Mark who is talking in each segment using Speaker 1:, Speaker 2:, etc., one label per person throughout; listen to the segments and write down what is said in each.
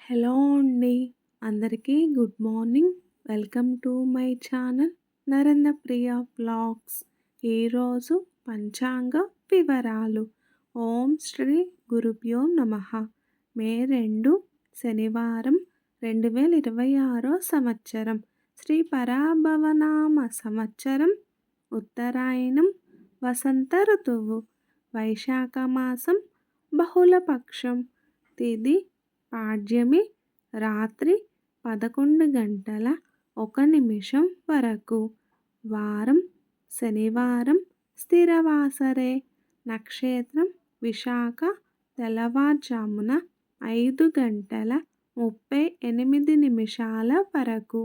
Speaker 1: Hello అండి. అందరికీ good morning. Welcome to my channel Narendra Priya vlogs. ఈరోజు పంచాంగ వివరాలు. ఓం శ్రీ గురుభ్యో నమః. మే 2 శనివారం 2026 సంవత్సరం. శ్రీ పరాభవనామ సంవత్సరం. ఉత్తరాయణం. వసంత ఋతువు. వైశాఖ మాసం. బహుళపక్షం. తిథి పాడ్యమి. రాత్రి 11 గంటల 1 నిమిషం వరకు. వారం శనివారం. స్థిరవాసరే. నక్షత్రం విశాఖ. తెల్లవారుజామున 5 గంటల 38 నిమిషాల వరకు.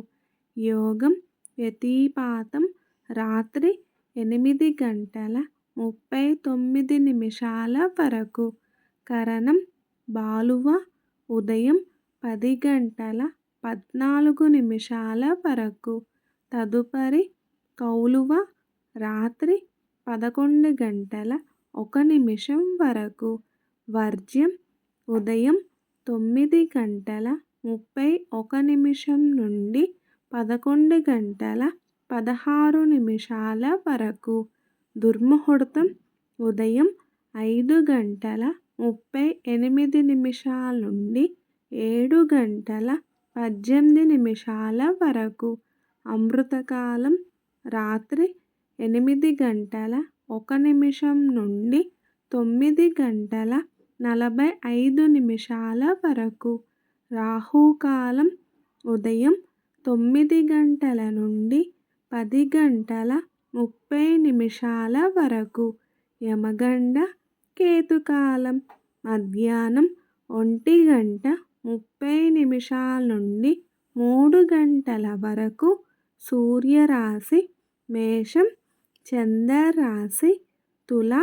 Speaker 1: యోగం వ్యతిపాతం రాత్రి 8 గంటల 39 నిమిషాల వరకు. కరణం బాలువ ఉదయం 10 గంటల 14 నిమిషాల వరకు. తదుపరి కౌలువ రాత్రి 11 గంటల 1 నిమిషం వరకు. వర్జ్యం ఉదయం 9 గంటల 31 నిమిషం నుండి 11 గంటల 16 నిమిషాల వరకు. దుర్ముహూర్తం ఉదయం 5 గంటల 38 నిమిషాల నుండి 7 గంటల 18 నిమిషాల వరకు. అమృతకాలం రాత్రి 8 గంటల 1 నిమిషం నుండి 9 గంటల 45 నిమిషాల వరకు. రాహుకాలం ఉదయం 9 గంటల నుండి 10 గంటల 30 నిమిషాల వరకు. యమగండ కేతుకాలం మధ్యాహ్నం 1 గంట 30 నిమిషాల నుండి 3 గంటల వరకు. సూర్యరాశి మేషం. చంద్రరాశి తుల.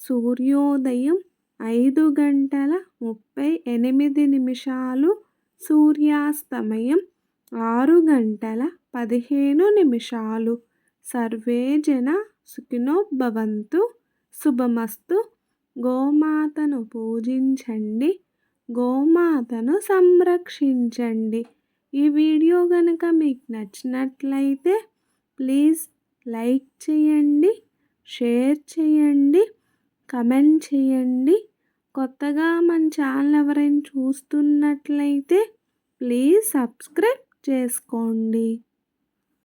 Speaker 1: సూర్యోదయం 5 గంటల 38 నిమిషాలు. సూర్యాస్తమయం 6 గంటల 15 నిమిషాలు. సర్వే జన సుఖినో భవంతు. శుభమస్తు. గోమాతను పూజించండి. గోమాతను సంరక్షించండి. ఈ వీడియో కనుక మీకు నచ్చినట్లయితే ప్లీజ్ లైక్ చేయండి, షేర్ చేయండి, కమెంట్ చేయండి. కొత్తగా మన ఛానల్ ఎవరైనా చూస్తున్నట్లయితే ప్లీజ్ సబ్స్క్రైబ్ చేసుకోండి.